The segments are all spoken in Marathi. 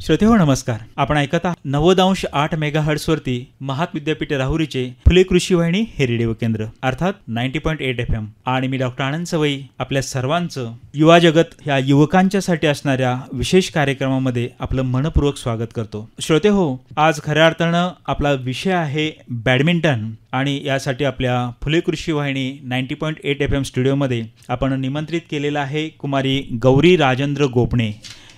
श्रोतेहो नमस्कार. आपण ऐकत आहात 90.8 मेगाहर्ट्झ वरती महात विद्यापीठ राहुरीचे फुले कृषी वाहिनी हे रेडिओ केंद्र अर्थात 90.8 FM आणि मी डॉक्टर आनंद सवई आपल्या सर्वांचं युवा जगत ह्या युवकांच्यासाठी असणाऱ्या विशेष कार्यक्रमामध्ये आपलं मनपूर्वक स्वागत करतो. श्रोतेहो, आज खऱ्या अर्थानं आपला विषय आहे बॅडमिंटन आणि यासाठी आपल्या फुले कृषी वाहिनी 90.8 FM स्टुडिओमध्ये आपण निमंत्रित केलेला आहे कुमारी गौरी राजेंद्र गोपणे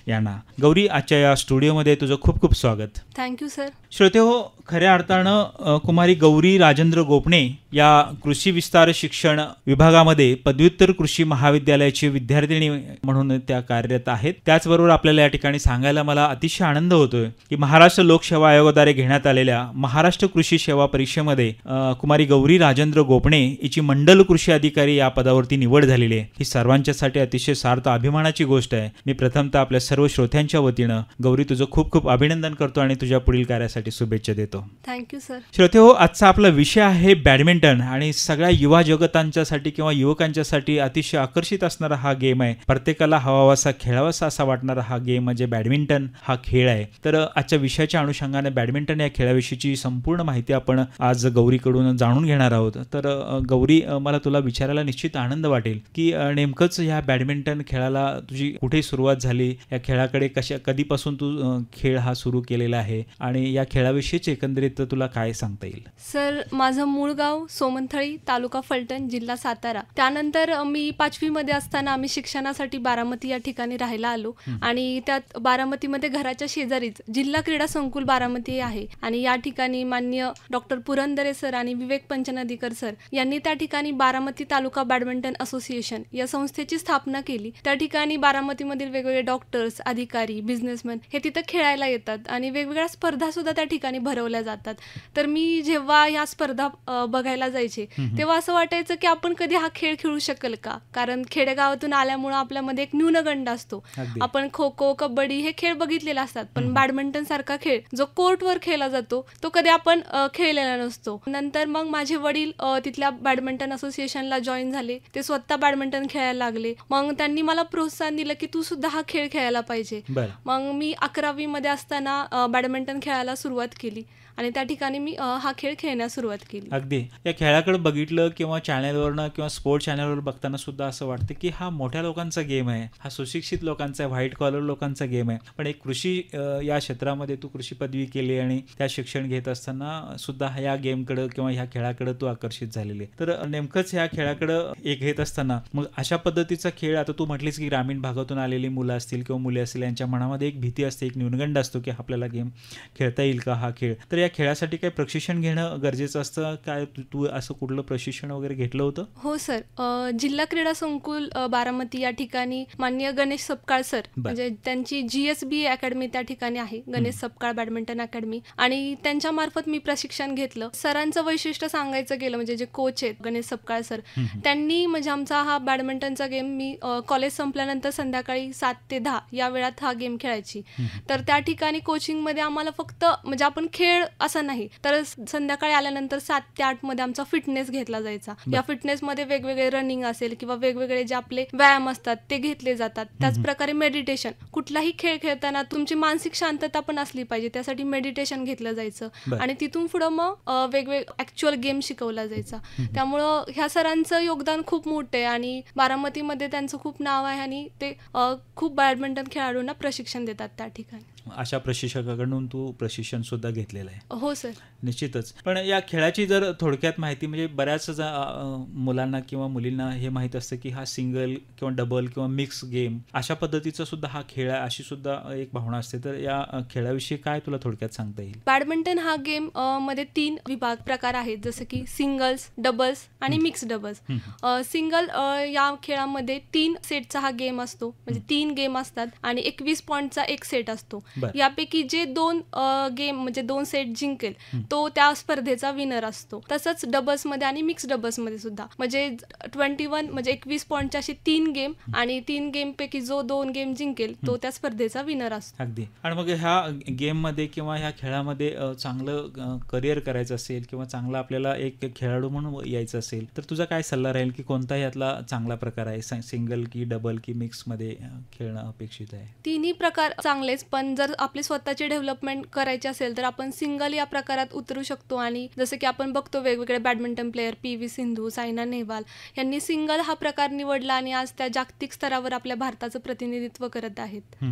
यांना. गौरी, आजच्या या स्टुडिओमध्ये तुझं खूप खूप स्वागत. Thank you sir. श्रोतेहो, खऱ्या अर्थानं कुमारी गौरी राजेंद्र गोपणे या कृषी विस्तार शिक्षण विभागामध्ये पदव्युत्तर कृषी महाविद्यालयाची विद्यार्थिनी म्हणून त्या कार्यरत आहेत. त्याचबरोबर आपल्याला या ठिकाणी सांगायला मला अतिशय आनंद होतोय की महाराष्ट्र लोकसेवा आयोगाद्वारे घेण्यात आलेल्या महाराष्ट्र कृषी सेवा परीक्षेमध्ये कुमारी गौरी राजेंद्र गोपणे हिची मंडल कृषी अधिकारी या पदावरती निवड झालेली आहे. ही सर्वांच्यासाठी अतिशय सार्थ अभिमानाची गोष्ट आहे. मी प्रथमतः आपल्या सर्व श्रोत्यांच्या वतीनं गौरी तुझं खूप खूप अभिनंदन करतो आणि तुझ्या पुढील कार्यासाठी शुभेच्छा देतो. Thank you sir. श्रोतेहो, आजचा आपला विषय आहे बॅडमिंटन आणि सगळ्या युवा जगतांच्यासाठी किंवा युवकांच्यासाठी अतिशय आकर्षित असणारा हा गेम आहे. प्रत्येकाला हवावासा खेळावासा असा वाटणारा हा गेम म्हणजे बॅडमिंटन हा खेळ आहे. तर आजच्या विषयाच्या अनुषंगाने बॅडमिंटन या खेळाविषयीची संपूर्ण माहिती आपण आज गौरीकडून जाणून घेणार आहोत. तर गौरी, मला तुला विचारायला निश्चित आनंद वाटेल की नेमकंच ह्या बॅडमिंटन खेळाला तुझी कुठे सुरुवात झाली, या खेळाकडे कधीपासून तू खेळ हा सुरू केलेला आहे आणि या खेळाविषयीच एकंदरीत तुला काय सांगता येईल? सर, माझं मूळ गाव सोमनथळी, तालुका फलटण, जिल्हा सातारा. त्यानंतर मी 5वी मध्ये असताना आम्ही शिक्षणासाठी बारामती या ठिकाणी राहायला आलो आणि त्यात बारामतीमध्ये घराच्या शेजारीच जिल्हा क्रीडा संकुल बारामती आहे आणि या ठिकाणी माननीय डॉक्टर पुरंदरे सर आणि विवेक पंचनदीकर सर यांनी त्या ठिकाणी बारामती तालुका बॅडमिंटन असोसिएशन या संस्थेची स्थापना केली. त्या ठिकाणी बारामतीमधील वेगवेगळे डॉक्टर्स, अधिकारी, बिझनेसमॅन हे तिथं खेळायला येतात आणि वेगवेगळ्या स्पर्धा सुद्धा त्या ठिकाणी भरवल्या जातात. तर मी जेव्हा या स्पर्धा बघायला जायचे तेव्हा असं वाटायचं की आपण कधी हा खेळ खेळू शकेल का, कारण खेडेगावातून आल्यामुळे आपल्यामध्ये एक न्यूनगंड असतो. आपण खो खो, कबड्डी हे खेळ बघितलेले असतात, पण बॅडमिंटन सारखा खेळ जो कोर्टवर खेळला जातो तो कधी आपण खेळलेला नसतो. नंतर मग माझे वडील तिथल्या बॅडमिंटन असोसिएशनला जॉईन झाले. ते स्वतः बॅडमिंटन खेळायला लागले. मग त्यांनी मला प्रोत्साहन दिलं की तू सुद्धा हा खेळ खेळायला पाहिजे. मग मी 11वी मध्ये असताना बॅडमिंटन खेळायला सुरुवात केली आणि त्या ठिकाणी मी हा खेळ खेळण्यास सुरुवात केली. अगदी या खेळाकडे बघितलं किंवा चॅनलवरनं किंवा स्पोर्ट्स चॅनलवर बघताना सुद्धा असं वाटतं की हा मोठ्या लोकांचा गेम आहे, हा सुशिक्षित लोकांचा, व्हाईट कॉलर लोकांचा गेम आहे. पण एक कृषी या क्षेत्रामध्ये तू कृषी पदवी केली आणि त्या शिक्षण घेत असताना सुद्धा ह्या गेमकडे किंवा ह्या खेळाकडे तू आकर्षित झालेली. तर नेमकंच ह्या खेळाकडे एक घेत असताना मग अशा पद्धतीचा खेळ, आता तू म्हटलीस की ग्रामीण भागातून आलेली मुलं असतील किंवा मुली असतील, यांच्या मनामध्ये एक भीती असते, एक न्यूनगंड असतो की आपल्याला गेम खेळता येईल का हा खेळ. तर या खेळासाठी काही प्रशिक्षण घेणं गरजेचं असतं काय? तू असं कुठलं प्रशिक्षण वगैरे घेतलं होतं? हो सर, जिल्हा क्रीडा संकुल बारामती या ठिकाणी माननीय गणेश सपकाळ सर, म्हणजे त्यांची GSB अकॅडमी त्या ठिकाणी आहे, गणेश सपकाळ बॅडमिंटन अकॅडमी, आणि त्यांच्या मार्फत मी प्रशिक्षण घेतलं. सरांचं वैशिष्ट्य सांगायचं गेलं म्हणजे जे कोच आहेत गणेश सपकाळ सर, त्यांनी म्हणजे आमचा हा बॅडमिंटनचा गेम मी कॉलेज संपल्यानंतर संध्याकाळी 7 ते 10 या वेळात हा गेम खेळायची. तर त्या ठिकाणी कोचिंगमध्ये आम्हाला फक्त म्हणजे आपण खेळ असं नाही तर संध्याकाळी आल्यानंतर 7 ते 8 मध्ये आमचा फिटनेस घेतला जायचा. या फिटनेसमध्ये वेगवेगळे रनिंग असेल किंवा वेगवेगळे जे आपले व्यायाम असतात ते घेतले जातात. त्याचप्रकारे मेडिटेशन, कुठलाही खेळ खेळताना तुमची मानसिक शांतता पण असली पाहिजे, त्यासाठी मेडिटेशन घेतलं जायचं आणि तिथून पुढं मग वेगवेगळे ऍक्च्युअल गेम शिकवला जायचा. त्यामुळं ह्या सरांचं योगदान खूप मोठं आहे आणि बारामतीमध्ये त्यांचं खूप नाव आहे आणि ते खूप बॅडमिंटन खेळाडूंना प्रशिक्षण देतात त्या ठिकाणी. अशा प्रशिक्षकाकडून तू प्रशिक्षण सुद्धा घेतलेलं आहे? हो सर. निश्चितच. पण या खेळाची जर थोडक्यात माहिती, म्हणजे बऱ्याच मुलांना किंवा मुलींना हे माहीत असतं की हा सिंगल किंवा डबल किंवा मिक्स गेम अशा पद्धतीचा सुद्धा हा खेळ आहे, अशी सुद्धा एक भावना असते. तर या खेळाविषयी काय तुला थोडक्यात सांगता येईल? बॅडमिंटन हा गेम मध्ये 3 प्रकार आहेत, जसं की सिंगल्स, डबल्स आणि मिक्स डबल्स. सिंगल या खेळामध्ये 3 सेटचा हा गेम असतो, म्हणजे 3 गेम असतात आणि 21 पॉईंटचा एक सेट असतो. यापैकी जे 2 गेम म्हणजे 2 सेट मॅच जिंकेल तो त्या स्पर्धेचा विनर असतो. तसंच डबल्समध्ये आणि मिक्स डबल्समध्ये सुद्धा म्हणजे 21 म्हणजे 21 पॉईंटच्या अशी 3 गेम आणि 3 गेमपैकी जो 2 गेम जिंकेल तो त्या स्पर्धेचा विनर असतो. अगदी. आणि मग ह्या गेममध्ये किंवा ह्या खेळामध्ये चांगलं करिअर करायचं असेल किंवा चांगला आपल्याला एक खेळाडू म्हणून यायचं असेल तर तुझा काय सल्ला राहील की कोणता यातला चांगला प्रकार आहे? सिंगल की डबल की मिक्समध्ये खेळणं अपेक्षित आहे? तिन्ही प्रकार चांगलेच, पण जर आपली स्वतःची डेव्हलपमेंट करायची असेल तर आपण सिंगल या प्रकारात उतरू शकतो. आणि जसं की आपण बघतो वेगवेगळे badminton player PV Sindhu, Saina Nehwal यांनी सिंगल हा प्रकार निवडला आणि आज त्या जागतिक स्तरावर आपल्या भारताचं प्रतिनिधित्व करत आहेत.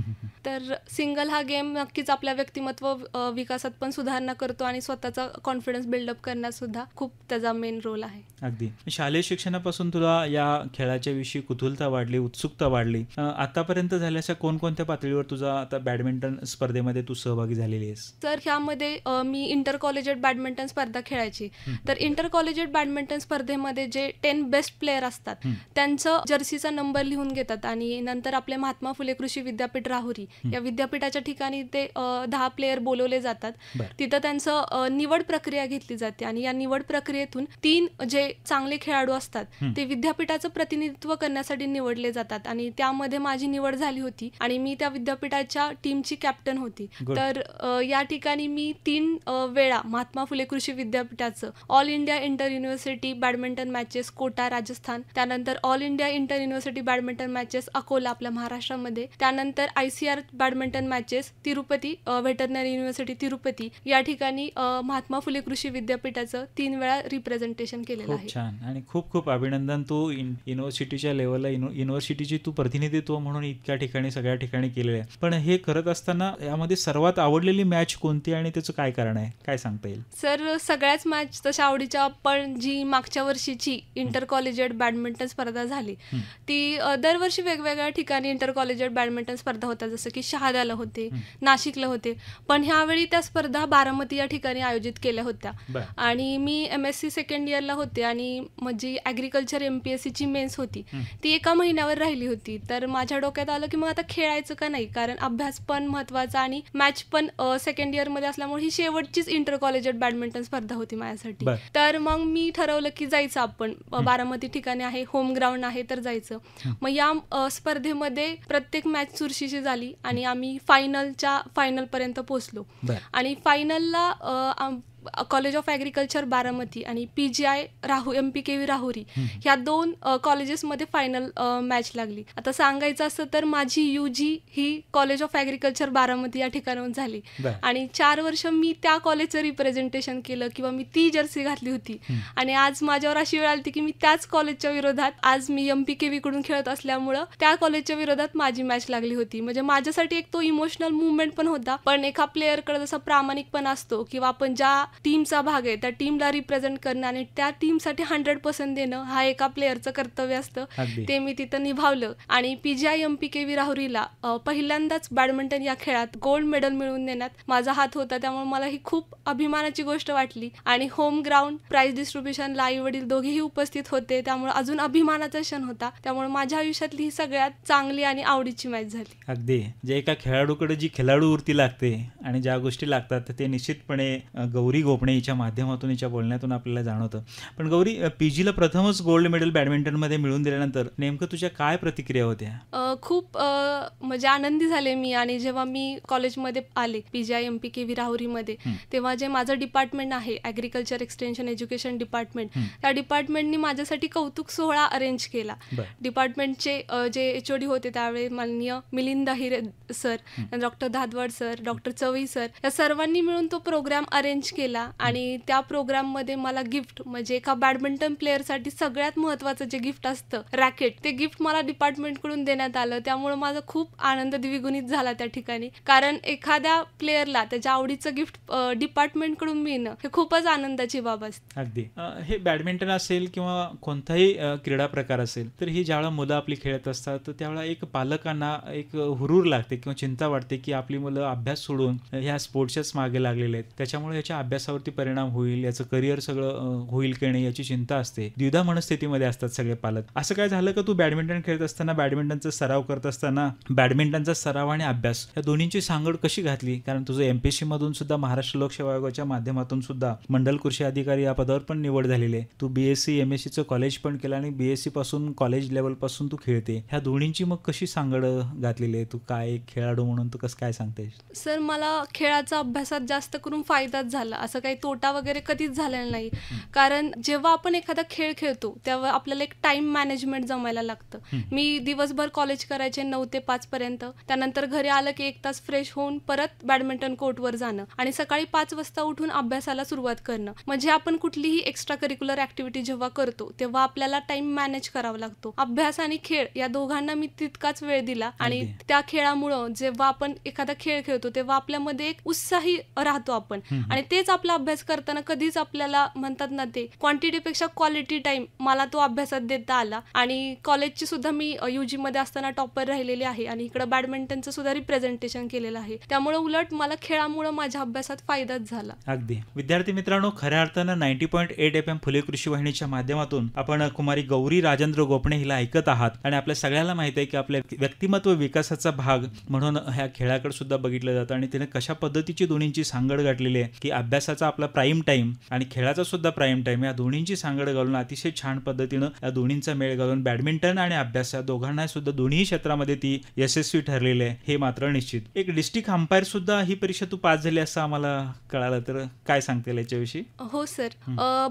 तर सिंगल हा गेम नक्कीच आपल्या व्यक्तिमत्व विकासात पण सुधारणा करतो आणि स्वतःचा कॉन्फिडन्स बिल्डअप करण्यात सुद्धा खूप त्याचा मेन रोल आहे. अगदी. शालेय शिक्षणापासून तुला या खेळाच्या विषयी कुतूहलता वाढली, उत्सुकता वाढली. आतापर्यंत झाल्याच्या कोणकोणत्या पातळीवर तुझा आता बॅडमिंटन स्पर्धेमध्ये तू सहभागी झालेली आहेस? तर ह्यामध्ये मी इंटर कॉलेजिएट बॅडमिंटन स्पर्धा खेळायची. तर इंटर कॉलेजिएट बॅडमिंटन स्पर्धेमध्ये जे 10 बेस्ट प्लेयर असतात त्यांचं जर्सीचा नंबर लिहून घेतात आणि नंतर आपले महात्मा फुले कृषी विद्यापीठ राहुरी या विद्यापीठाच्या ठिकाणी ते 10 प्लेयर बोलवले जातात. तिथं त्यांचं निवड प्रक्रिया घेतली जाते आणि या निवड प्रक्रियेतून 3 जे चांगले खेळाडू असतात ते विद्यापीठाचं प्रतिनिधित्व करण्यासाठी निवडले जातात आणि त्यामध्ये माझी निवड झाली होती आणि मी त्या विद्यापीठाच्या टीमची कॅप्टन होती. तर या ठिकाणी मी 3 वेळा महात्मा फुले कृषी विद्यापीठाचं all India inter university badminton matches Kota Rajasthan, त्यानंतर all India inter university badminton matches Akola आपल्या महाराष्ट्रामध्ये, त्यानंतर ICR badminton matches Tirupati veterinary university Tirupati या ठिकाणी महात्मा फुले कृषी विद्यापीठाचं 3 वेळा रिप्रेझेंटेशन केलेलं आहे. छान. आणि खूप खूप अभिनंदन. तू युनिव्हर्सिटीच्या लेवलला युनिव्हर्सिटीची तू प्रतिनिधित्व म्हणून इतक्या ठिकाणी सगळ्या ठिकाणी केलेलं आहे. पण हे करत असताना यामध्ये सर्वात आवडलेली मॅच कोणती आणि त्याचं काय कारण आहे, काय सांगता येईल? सर सगळ्याच मॅच तशा आवडीच्या, पण जी मागच्या वर्षीची इंटर कॉलेजिएट बॅडमिंटन स्पर्धा झाली ती दरवर्षी वेगवेगळ्या ठिकाणी इंटर कॉलेजिएट बॅडमिंटन स्पर्धा होत्या, जसं की शहाद्याला होते, नाशिकला होते, पण ह्यावेळी त्या स्पर्धा बारामती या ठिकाणी आयोजित केल्या होत्या. आणि मी MSc सेकंड इयरला होते आणि माझी ॲग्रिकल्चर MPSCची मेन्स होती ती एका महिन्यावर राहिली होती. तर माझ्या डोक्यात आलं की मग आता खेळायचं का नाही, कारण अभ्यास पण महत्त्वाचा आणि मॅच पण सेकंड इयरमध्ये असल्यामुळे ही शेवटचीच इंटर कॉलेजिएट बॅडमिंटन स्पर्धा होती माझ्यासाठी. तर मग मी ठरवलं की जायचं आपण, बारामती ठिकाणी आहे, होम ग्राउंड आहे तर जायचं. मग या स्पर्धेमध्ये प्रत्येक मॅच चुरशीची झाली आणि आम्ही फायनलपर्यंत पोहोचलो आणि फायनलला कॉलेज ऑफ ॲग्रिकल्चर बारामती आणि PGI MPKV राहुरी ह्या 2 कॉलेजेसमध्ये फायनल मॅच लागली. आता सांगायचं असतं तर माझी UG he college of agriculture Baramati या ठिकाणाहून झाली आणि 4 वर्ष मी त्या कॉलेजचं रिप्रेझेंटेशन केलं किंवा मी ती जर्सी घातली होती आणि आज माझ्यावर अशी वेळ आली की मी त्याच कॉलेजच्या विरोधात, आज मी MPKV कडून खेळत असल्यामुळं त्या कॉलेजच्या विरोधात माझी मॅच लागली होती. म्हणजे माझ्यासाठी एक तो इमोशनल मुवमेंट पण होता. पण एका प्लेअरकडे जसा प्रामाणिकपणा असतो किंवा आपण ज्या टीमचा भाग आहे त्या टीमला रिप्रेझेंट करणं आणि त्या टीमसाठी 100% देणं हा एका प्लेअरचं कर्तव्य असतं. ते मी तिथं निभावलं आणि PGI MPKV राहुरीला पहिल्यांदाच बॅडमिंटन या खेळात गोल्ड मेडल मिळवून देण्यात माझा हात होता. त्यामुळे मला ही खूप अभिमानाची गोष्ट वाटली आणि होम ग्राउंड प्राइज डिस्ट्रीब्युशनला आई वडील दोघेही उपस्थित होते, त्यामुळे अजून अभिमानाचा क्षण होता. त्यामुळे माझ्या आयुष्यातली ही सगळ्यात चांगली आणि आवडीची मॅच झाली. अगदी. जे एका खेळाडूकडे जी खेळाडू वृत्ती लागते आणि ज्या गोष्टी लागतात ते निश्चितपणे गौरी गोपणे हिच्या माध्यमातून हिच्या बोलण्यातून आपल्याला जाणवतं. पण गौरी, PGला प्रथमच गोल्ड मेडल बॅडमिंटनमध्ये मिळवून दिल्यानंतर नेमकं तुझ्या काय प्रतिक्रिया होत्या? खूप म्हणजे आनंदी झाले मी. आणि जेव्हा मी कॉलेजमध्ये आले PGI MPKV राहुरीमध्ये तेव्हा जे माझं डिपार्टमेंट आहे ॲग्रिकल्चर एक्सटेन्शन एज्युकेशन डिपार्टमेंट, त्या डिपार्टमेंटनी माझ्यासाठी कौतुक सोहळा अरेंज केला. डिपार्टमेंटचे जे HOD होते त्यावेळी माननीय Milind Ahire sir, doctor Dhadwad sir, doctor Chavai sir या सर्वांनी मिळून तो प्रोग्राम अरेंज केला आणि त्या प्रोग्राममध्ये मला गिफ्ट, म्हणजे एका बॅडमिंटन प्लेअरसाठी सगळ्यात महत्त्वाचं जे गिफ्ट असतं रॅकेट, ते गिफ्ट मला डिपार्टमेंटकडून देण्यात आलं. त्यामुळे माझा खूप आनंद द्विगुणित झाला त्या ठिकाणी, कारण एखाद्या प्लेअरला त्याच्या आवडीचं गिफ्ट डिपार्टमेंटकडून मिळणं हे खूपच आनंदाची बाब असते. अगदी. हे बॅडमिंटन असेल किंवा कोणताही क्रीडा प्रकार असेल तर ही ज्यावेळेला मुलं आपली खेळत असतात तर त्यावेळेला एक पालकांना एक हुरूर लागते किंवा चिंता वाटते की आपली मुलं अभ्यास सोडून ह्या स्पोर्ट्सच्याच मागे लागलेले आहेत, त्याच्यामुळे ह्याच्या अभ्यास अभ्यासावरती परिणाम होईल, याचं करिअर सगळं होईल की नाही याची चिंता असते. द्विधा मनस्थितीमध्ये असतात सगळे पालक. असं काय झालं का तू बॅडमिंटन खेळत असताना, बॅडमिंटनचा सराव करत असताना बॅडमिंटनचा सराव आणि अभ्यास या दोन्हींची सांगड कशी घातली? कारण तुझं एमपीएससी मधून सुद्धा महाराष्ट्र लोकसेवा आयोगाच्या माध्यमातून सुद्धा मंडल कृषी अधिकारी या पदावर पण निवड झालेली आहे. तू बीएससी एमएससीचं कॉलेज पण केलं आणि बीएससी पासून कॉलेज लेवल पासून तू खेळते. ह्या दोन्हींची मग कशी सांगड घातलेली आहे? तू काय एक खेळाडू म्हणून तू कसं काय सांगतेस? सर, मला खेळाचा अभ्यासात जास्त करून फायदाच झाला. असं काही तोटा वगैरे कधीच झालेला नाही. कारण जेव्हा आपण एखादा खेळ खेळतो तेव्हा आपल्याला एक टाइम मॅनेजमेंट जमायला लागतं. मी दिवसभर कॉलेज करायचे 9 ते 5 पर्यंत. त्यानंतर घरी आलं की 1 तास फ्रेश होऊन परत बॅडमिंटन कोर्टवर जाणं आणि सकाळी 5 वाजता उठून अभ्यासाला सुरुवात करणं. म्हणजे आपण कुठलीही एक्स्ट्रा करिक्युलर ऍक्टिव्हिटी जेव्हा करतो तेव्हा आपल्याला टाइम मॅनेज करावा लागतो. अभ्यास आणि खेळ या दोघांना मी तितकाच वेळ दिला आणि त्या खेळामुळं जेव्हा आपण एखादा खेळ खेळतो तेव्हा आपल्यामध्ये एक उत्साही राहतो आपण. आणि तेच आपला अभ्यास करताना कधीच आपल्याला म्हणतात ना, ते क्वांटिटीपेक्षा क्वालिटी टाइम मला तो अभ्यासात देता आला. आणि कॉलेजची सुद्धा मी UG मध्ये असताना टॉपर राहिलेली आहे आणि इकडे बॅडमिंटनचं सुद्धा रिप्रेझेंटेशन केलेलं आहे. त्यामुळे उलट मला खेळामुळे माझ्या अभ्यासात फायदाच झाला. अगदी. विद्यार्थी मित्रांनो, खऱ्या अर्थानं 90.8 FM फुले कृषी वाहिनीच्या माध्यमातून आपण कुमारी गौरी राजेंद्र गोपणे हिला ऐकत आहात. आणि आपल्या सगळ्याला माहित आहे की आपल्या व्यक्तिमत्व विकासाचा भाग म्हणून ह्या खेळाकडे सुद्धा बघितलं जातं आणि तिने कशा पद्धतीची दोन्हींची सांगड गाठलेली आहे की अभ्यासाचा आपला प्राईम टाइम आणि खेळाचा सुद्धा प्राईम टाइम या दोन्हींची सांगड घालून अतिशय छान पद्धतीनं या दोन्हींचा मेळ घालून बॅडमिंटन आणि अभ्यास या दोघांना सुद्धा दोन्ही क्षेत्रामध्ये ती यशस्वी ठरलेली आहे हे मात्र निश्चित. एक डिस्ट्रिक्ट अंपायर सुद्धा ही परीक्षा तू पास झाली असं आम्हाला कळालं, तर काय सांगता येईल याच्याविषयी? हो सर,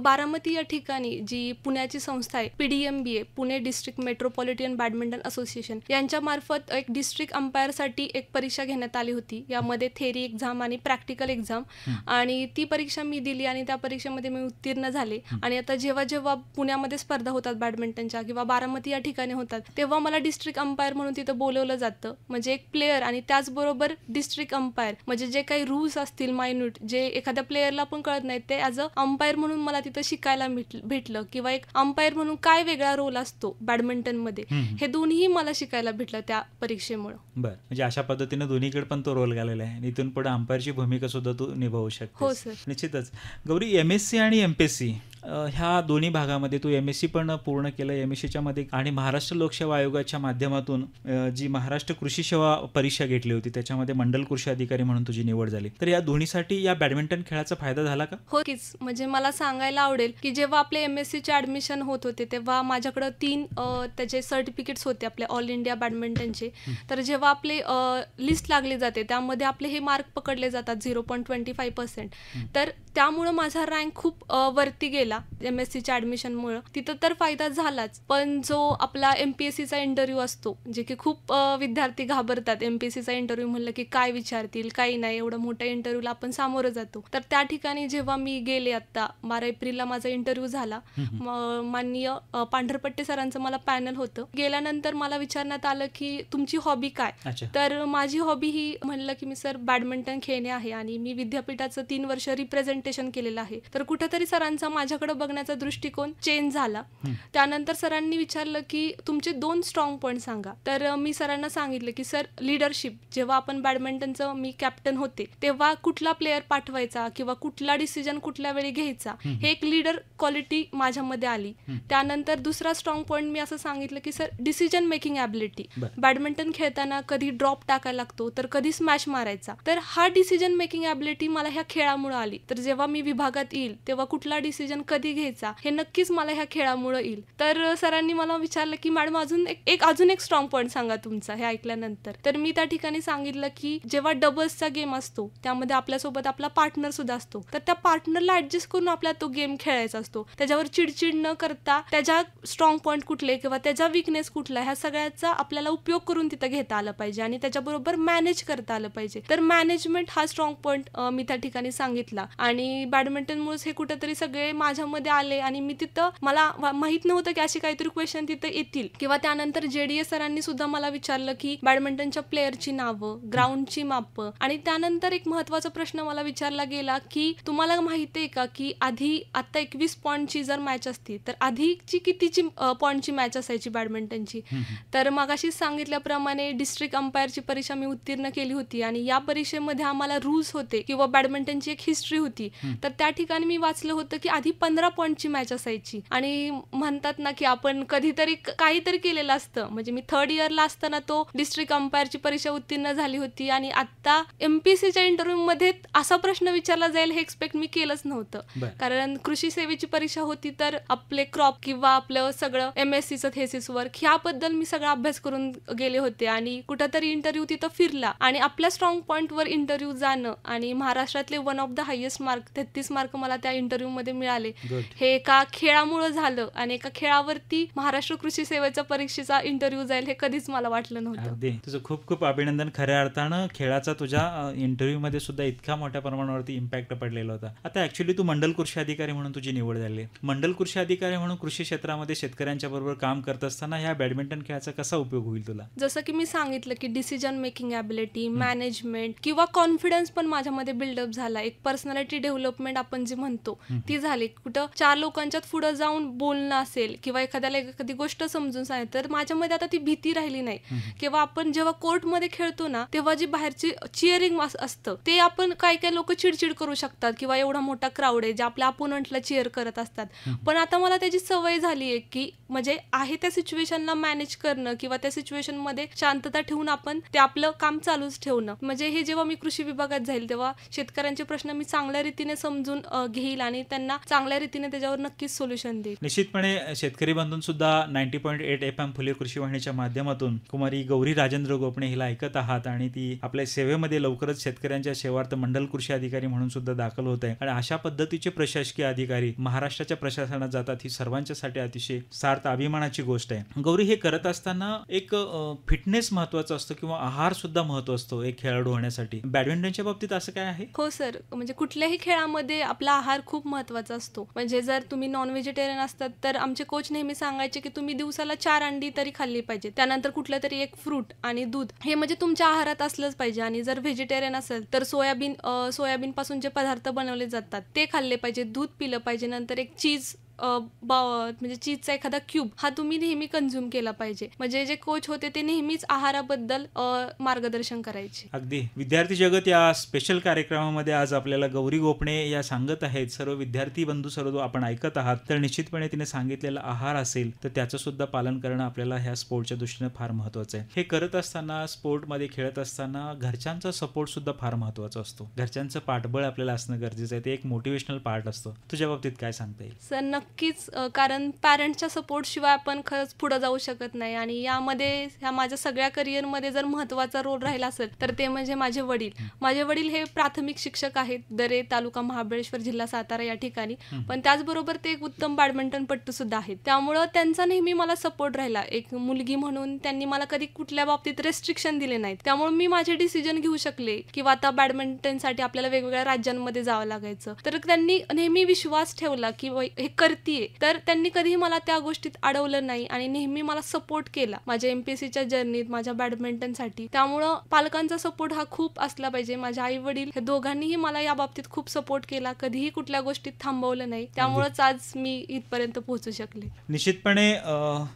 बारामती या ठिकाणी जी पुण्याची संस्था आहे PDMBA, Pune district metropolitan badminton association, यांच्या मार्फत एक डिस्ट्रिक्ट अंपायर साठी एक परीक्षा घेण्यात आली होती. यामध्ये थेरी एक्झाम आणि प्रॅक्टिकल एक्झाम, आणि ती परीक्षा मी दिली आणि त्या परीक्षेमध्ये मी उत्तीर्ण झाले. आणि आता जेव्हा जेव्हा पुण्यामध्ये स्पर्धा होतात बॅडमिंटनच्या किंवा बारामती या ठिकाणी होतात तेव्हा मला डिस्ट्रिक्ट अंपायर म्हणून तिथं बोलवलं जातं. म्हणजे एक प्लेअर आणि त्याचबरोबर डिस्ट्रिक्ट अंपायर म्हणजे जे काही रूल्स असतील मायन्यूट, जे एखाद्या प्लेअरला पण कळत नाही, ते ॲज अ अंपायर म्हणून मला तिथं शिकायला भेटलं. किंवा एक अंपायर म्हणून काय वेगळा रोल असतो बॅडमिंटनमध्ये, हे दोन्ही मला शिकायला भेटलं त्या परीक्षेमुळे. बरं, म्हणजे अशा पद्धतीने दोन्हीकडे पण तो रोल घालेला आहे. इथून पुढे अंपायरची भूमिका सुद्धा तू निभावू शकते. हो सर, निश्चितच. गौरी, MSc आणि MPSC ह्या दोन्ही भागामध्ये तू MSc पण पूर्ण केलं. MScच्या मध्ये आणि महाराष्ट्र लोकसेवा आयोगाच्या माध्यमातून जी महाराष्ट्र कृषी सेवा परीक्षा घेतली होती त्याच्यामध्ये मंडल कृषी अधिकारी म्हणून तुझी निवड झाली. तर या दोन्हीसाठी या बॅडमिंटन खेळाचा फायदा झाला का? हो कीच. म्हणजे मला सांगायला आवडेल की जेव्हा आपले MScचे ऍडमिशन होत होते तेव्हा माझ्याकडे 3 त्याचे सर्टिफिकेट्स होते आपले ऑल इंडिया बॅडमिंटनचे. तर जेव्हा आपले लिस्ट लागली जाते त्यामध्ये आपले हे मार्क पकडले जातात 0.25%. तर त्यामुळं माझा रँक खूप वरती गेला MScच्या ऍडमिशनमुळं. तिथं तर फायदा झालाच, पण जो आपला MPSCचा इंटरव्ह्यू असतो, जे की खूप विद्यार्थी घाबरतात. MPSCचा इंटरव्ह्यू म्हणलं की काय विचारतील, काही नाही, एवढं मोठ्या इंटरव्ह्यूला आपण सामोरं जातो. तर त्या ठिकाणी जेव्हा मी गेले, आता 12 एप्रिलला माझा इंटरव्ह्यू झाला. माननीय पांढरपट्टे सरांचं मला पॅनल होतं. गेल्यानंतर मला विचारण्यात आलं की तुमची हॉबी काय? तर माझी हॉबी ही म्हणलं की मी सर बॅडमिंटन खेळणे आहे आणि मी विद्यापीठाचं 3 वर्ष रिप्रेझेंटेशन केलेलं आहे. तर कुठेतरी सरांचा माझ्याकडे बघण्याचा दृष्टिकोन चेंज झाला. त्यानंतर सरांनी विचारलं की तुमचे 2 स्ट्रॉंग पॉईंट सांगा. तर मी सरांना सांगितलं की सर लिडरशिप, जेव्हा आपण बॅडमिंटनचं मी कॅप्टन होते तेव्हा कुठला प्लेअर पाठवायचा किंवा कुठला डिसिजन कुठल्या वेळी घ्यायचा, हे एक लीडर क्वालिटी माझ्यामध्ये आली. त्यानंतर दुसरा स्ट्रॉंग पॉईंट मी असं सांगितलं की sir decision making ability, badminton खेळताना कधी ड्रॉप टाकायला लागतो तर कधी स्मॅश मारायचा, तर हा डिसिजन मेकिंग ॲबिलिटी मला ह्या खेळामुळे आली. तर जेव्हा मी विभागात येईल तेव्हा कुठला डिसिजन कधी घ्यायचा हे नक्कीच मला ह्या खेळामुळे येईल. तर सरांनी मला विचारलं की मॅडम अजून एक स्ट्रॉंग पॉईंट सांगा तुमचा. हे ऐकल्यानंतर तर मी त्या ठिकाणी सांगितलं की जेव्हा डबल्सचा गेम असतो त्यामध्ये आपल्यासोबत आपला पार्टनर सुद्धा असतो, तर त्या पार्टनरला ऍडजस्ट करून आपला तो गेम खेळायचा असतो. त्याच्यावर चिडचिड न करता त्याच्या स्ट्रॉंग पॉईंट कुठले किंवा त्याचा विकनेस कुठला, ह्या सगळ्याचा आपल्याला उपयोग करून तिथं घेता आलं पाहिजे आणि त्याच्याबरोबर मॅनेज करता आलं पाहिजे. तर मॅनेजमेंट हा स्ट्रॉंग पॉईंट मी त्या ठिकाणी सांगितला आणि बॅडमिंटनमुळेच हे कुठेतरी सगळे माझ्या माझ्यामध्ये आले आणि मी तिथं मला माहित नव्हतं की असे काहीतरी क्वेश्चन तिथं येतील. किंवा त्यानंतर JDA सरांनी सुद्धा मला विचारलं की बॅडमिंटनच्या प्लेयरची नावं, ग्राउंडची मापं, आणि त्यानंतर एक महत्वाचा प्रश्न मला विचारला गेला की तुम्हाला माहिती आहे का की आधी आता 21 पॉईंटची जर मॅच असती तर आधीची कितीची पॉईंटची मॅच असायची बॅडमिंटनची. तर मगाशी सांगितल्याप्रमाणे डिस्ट्रिक्ट अंपायरची परीक्षा मी उत्तीर्ण केली होती आणि या परीक्षेमध्ये आम्हाला रूल्स होते किंवा बॅडमिंटनची एक हिस्ट्री होती. तर त्या ठिकाणी मी वाचलं होतं की आधी 15 पॉईंटची मॅच असायची आणि म्हणतात ना की आपण कधीतरी काहीतरी केलेलं असतं. म्हणजे मी 3rd इयरला असताना तो डिस्ट्रिक्ट अंपायरची परीक्षा उत्तीर्ण झाली होती आणि आता MPSCच्या इंटरव्ह्यू मध्ये असा प्रश्न विचारला जाईल हे एक्सपेक्ट मी केलंच नव्हतं. कारण कृषी सेवेची परीक्षा होती तर आपले क्रॉप किंवा आपलं सगळं MSCचं थेसिस वर्क ह्याबद्दल मी सगळा अभ्यास करून गेले होते आणि कुठंतरी इंटरव्ह्यू तिथं फिरला आणि आपल्या स्ट्रॉंग पॉईंटवर इंटरव्ह्यू जाणं आणि महाराष्ट्रातले one of the highest mark 33 mark मला त्या इंटरव्ह्यू मध्ये मिळाले. हे एका खेळामुळे झालं आणि एका खेळावरती महाराष्ट्र कृषी सेवेच्या परीक्षेचा इंटरव्ह्यू जाईल हे कधीच मला वाटलं नव्हतं. अगदी तुझं खूप खूप अभिनंदन. खऱ्या अर्थानं खेळाचा तुझ्या इंटरव्ह्यू मध्ये सुद्धा इतका मोठ्या प्रमाणावरती इम्पॅक्ट पडलेला होता. आता ऍक्च्युली तू मंडल कृषी अधिकारी म्हणून तुझी निवड झाली. मंडल कृषी अधिकारी म्हणून कृषी क्षेत्रामध्ये शेतकऱ्यांच्या बरोबर काम करत असताना ह्या बॅडमिंटन खेळाचा कसा उपयोग होईल तुला? जसं की मी सांगितलं की डिसिजन मेकिंग ॲबिलिटी, मॅनेजमेंट किंवा कॉन्फिडन्स पण माझ्यामध्ये बिल्डअप झाला. एक पर्सनॅलिटी डेव्हलपमेंट आपण जी म्हणतो ती झाली. कुठं 4 लोकांच्यात पुढे जाऊन बोलणं असेल किंवा एखाद्याला एखादी गोष्ट समजून सांगितलं तर माझ्यामध्ये आता ती भीती राहिली नाही. किंवा आपण जेव्हा कोर्टमध्ये खेळतो ना तेव्हा जी बाहेरची चिअरिंग असतं ते आपण काही लोक चिडचिड करू शकतात किंवा एवढा मोठा क्राऊड आहे जे आपल्या अपोनंटला चिअर करत असतात. पण आता मला त्याची सवय झाली आहे की म्हणजे आहे त्या सिच्युएशनला मॅनेज करणं किंवा त्या सिच्युएशन मध्ये शांतता ठेवून आपण ते आपलं काम चालूच ठेवणं. म्हणजे हे जेव्हा मी कृषी विभागात जाईल तेव्हा शेतकऱ्यांचे प्रश्न मी चांगल्या रीतीने समजून घेईल आणि त्यांना चांगल्या रीतीने त्याच्यावर नक्कीच सोल्युशन देईल. निश्चितपणे शेतकरी बंधून सुद्धा 90.8 FM फुले कृषी वाहिनीच्या माध्यमातून कुमारी गौरी राजेंद्र गोपणे हिला ऐकत आहात आणि ती आपल्या सेवेमध्ये लवकरच शेतकऱ्यांच्या सेवार्थ मंडल कृषी अधिकारी म्हणून सुद्धा दाखल होत आहे आणि अशा पद्धतीचे प्रशासकीय अधिकारी महाराष्ट्राच्या प्रशासनात जातात ही सर्वांच्यासाठी अतिशय सार्थ अभिमानाची गोष्ट आहे. गौरी, हे करत असताना एक फिटनेस महत्वाचा असतो किंवा आहार सुद्धा महत्व असतो एक खेळाडू होण्यासाठी. बॅडमिंटनच्या बाबतीत असं काय आहे? हो सर, म्हणजे कुठल्याही खेळामध्ये आपला आहार खूप महत्वाचा असतो. म्हणजे जर तुम्ही नॉन व्हेजिटेरियन असतात तर आमचे कोच नेहमी सांगायचे की तुम्ही दिवसाला 4 अंडी तरी खाल्ली पाहिजे, त्यानंतर कुठलं तरी एक फ्रूट आणि दूध हे म्हणजे तुमच्या आहारात असलंच पाहिजे. आणि जर व्हेजिटेरियन असेल तर सोयाबीन पासून जे पदार्थ बनवले जातात ते खाल्ले पाहिजे, दूध पिलं पाहिजे, नंतर एक चीज म्हणजे चीजचा एखादा क्यूब हा तुम्ही नेहमी कन्झ्युम केला पाहिजे. म्हणजे जे कोच होते ते नेहमीच आहाराबद्दल मार्गदर्शन करायचे. अगदी विद्यार्थी जगत या स्पेशल कार्यक्रमामध्ये आज आपल्याला गौरी गोपणे या सांगत आहेत. सर्व विद्यार्थी बंधू सर्व आपण ऐकत आहात तर निश्चितपणे तिने सांगितलेला आहार असेल तर त्याचं सुद्धा पालन करणं आपल्याला ह्या स्पोर्टच्या दृष्टीने फार महत्वाचं आहे. हे करत असताना स्पोर्टमध्ये खेळत असताना घरच्यांचा सपोर्ट सुद्धा फार महत्वाचा असतो. घरच्यांचं पाठबळ आपल्याला असणं गरजेचं आहे. ते एक मोटिवेशनल पार्ट असतो. तुझ्या बाबतीत काय सांगता येईल? सर नक्कीच, कारण पॅरेंट्सच्या सपोर्ट शिवाय आपण खरंच पुढे जाऊ शकत नाही. आणि ह्या माझ्या सगळ्या करिअरमध्ये जर महत्त्वाचा रोल राहिला असेल तर ते म्हणजे माझे वडील. माझे वडील हे प्राथमिक शिक्षक आहेत, दरे तालुका महाबळेश्वर जिल्हा सातारा या ठिकाणी. पण त्याचबरोबर ते एक उत्तम बॅडमिंटनपटू सुद्धा आहेत. त्यामुळं त्यांचा नेहमी मला सपोर्ट राहिला. एक मुलगी म्हणून त्यांनी मला कधी कुठल्या बाबतीत रेस्ट्रिक्शन दिले नाहीत. त्यामुळे मी माझे डिसिजन घेऊ शकले किंवा आता बॅडमिंटनसाठी आपल्याला वेगवेगळ्या राज्यांमध्ये जावं लागायचं तर त्यांनी नेहमी विश्वास ठेवला की हे करतीये, तर त्यांनी कधीही मला त्या गोष्टीत अडवलं नाही आणि नेहमी मला सपोर्ट केला माझ्या MPSCच्या जर्नीत, माझ्या बॅडमिंटनसाठी. त्यामुळं पालकांचा सपोर्ट हा खूप असला पाहिजे. माझे आई वडील हे दोघांनीही मला या बाबतीत खूप सपोर्ट केला, कधीही कुठल्या गोष्टीत थांबवलं नाही. त्यामुळेच आज मी इथपर्यंत पोहोचू शकले. निश्चितपणे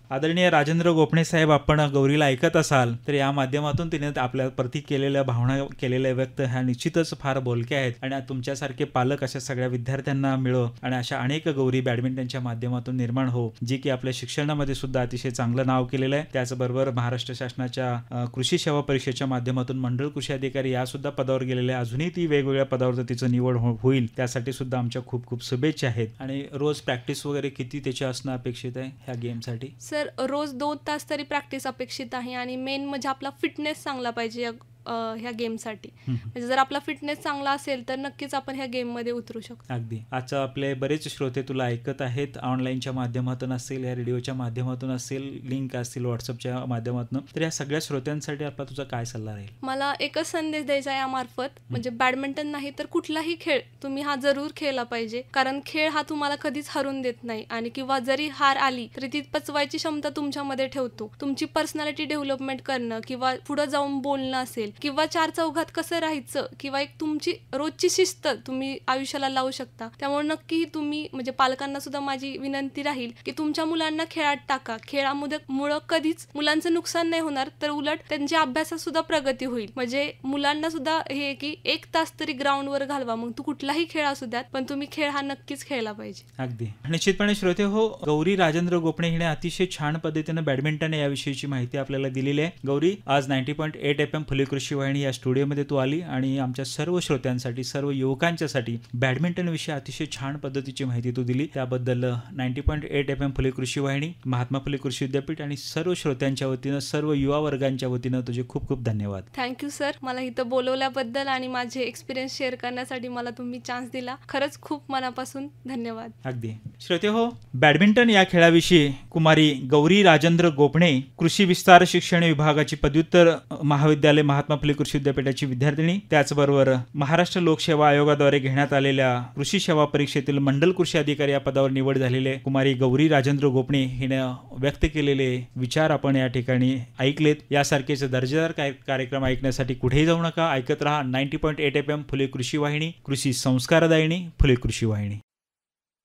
आदरणीय राजेंद्र गोपणे साहेब, आपण गौरीला ऐकत असाल तर या माध्यमातून तिने आपल्या प्रती केलेल्या भावना केलेल्या व्यक्त ह्या निश्चितच फार बोलक्या आहेत आणि तुमच्यासारखे पालक अशा सगळ्या विद्यार्थ्यांना मिळो आणि अशा अनेक गौरी बॅडमिंटनच्या माध्यमातून निर्माण हो, जी की आपल्या शिक्षणामध्ये सुद्धा अतिशय चांगलं नाव केलेलं आहे. त्याचबरोबर महाराष्ट्र शासनाच्या कृषी सेवा परीक्षेच्या माध्यमातून मंडळ कृषी अधिकारी या सुद्धा पदावर गेलेल्या, अजूनही ती वेगवेगळ्या पदावर तिचं निवड होईल त्यासाठी सुद्धा आमच्या खूप खूप शुभेच्छा आहेत. आणि रोज प्रॅक्टिस वगैरे किती त्याची असणं अपेक्षित आहे ह्या गेमसाठी? सर रोज 2 तास तरी प्रॅक्टिस अपेक्षित आहे आणि मेन म्हणजे आपला फिटनेस चांगला पाहिजे ह्या गेमसाठी. म्हणजे जर आपला फिटनेस चांगला असेल तर नक्कीच आपण ह्या गेममध्ये उतरू शकतो. अगदी. आजचं आपले बरेच श्रोते तुला ऐकत आहेत, ऑनलाईनच्या माध्यमातून असेल, या रेडिओच्या माध्यमातून असेल, लिंक असतील व्हॉट्सअपच्या माध्यमातून. तर या सगळ्या श्रोत्यांसाठी आपला तुझा काय सल्ला राहील? मला एकच संदेश द्यायचा आहे यामार्फत, म्हणजे बॅडमिंटन नाही तर कुठलाही खेळ तुम्ही हा जरूर खेळला पाहिजे. कारण खेळ हा तुम्हाला कधीच हरून देत नाही, आणि किंवा जरी हार आली तरी ती पचवायची क्षमता तुमच्यामध्ये ठेवतो. तुमची पर्सनॅलिटी डेव्हलपमेंट करणं, किंवा पुढे जाऊन बोलणं असेल, किंवा चार चौघात कसं राहायचं, किंवा एक तुमची रोजची शिस्त तुम्ही आयुष्याला लावू शकता. त्यामुळे नक्की तुम्ही, म्हणजे पालकांना सुद्धा माझी विनंती राहील की तुमच्या मुलांना खेळात टाका. खेळामुळे कधीच मुलांचं नुकसान नाही होणार, तर उलट त्यांच्या अभ्यासात सुद्धा प्रगती होईल. म्हणजे मुलांना सुद्धा हे की 1 तास तरी ग्राउंडवर घालवा, मग तू कुठलाही खेळ असू द्यात, पण तुम्ही खेळ हा नक्कीच खेळला पाहिजे. अगदी. निश्चितपणे श्रोते हो, गौरी राजेंद्र गोपणे हिने अतिशय छान पद्धतीनं बॅडमिंटन याविषयीची माहिती आपल्याला दिलेली आहे. गौरी, आज 90.8 FM फुले कृषी वाहिनी या स्टुडिओमध्ये तू आली आणि आमच्या सर्व श्रोत्यांसाठी, सर्व युवकांच्यासाठी बॅडमिंटन विषयी अतिशय छान पद्धतीची माहिती तू दिली. त्याबद्दल 90.8 FM फुले कृषी वाहिनी, महात्मा फुले कृषी विद्यापीठ आणि सर्व श्रोत्यांच्या वतीनं, सर्व युवा वर्गांच्या वतीनं तुझे खूप खूप धन्यवाद. थँक्यू सर, मला इथं बोलवल्याबद्दल आणि माझे एक्सपिरियन्स शेअर करण्यासाठी मला तुम्ही चान्स दिला. खरंच खूप मनापासून धन्यवाद. अगदी. श्रोते हो, बॅडमिंटन या खेळाविषयी कुमारी गौरी राजेंद्र गोपणे, कृषी विस्तार शिक्षण विभागाची पदव्युत्तर महाविद्यालय, महात्मा फुले कृषी विद्यापीठाची विद्यार्थिनी, त्याचबरोबर महाराष्ट्र लोकसेवा आयोगाद्वारे घेण्यात आलेल्या कृषी सेवा परीक्षेतील मंडल कृषी अधिकारी या पदावर निवड झालेले कुमारी गौरी राजेंद्र गोपणे हिने व्यक्त केलेले विचार आपण या ठिकाणी ऐकलेत. यासारखेच दर्जेदार कार्यक्रम ऐकण्यासाठी कुठेही जाऊ नका. ऐकत रहा 90.8 FM फुले कृषी वाहिनी, कृषी संस्कारदायिनी, फुले कृषी वाहिनी.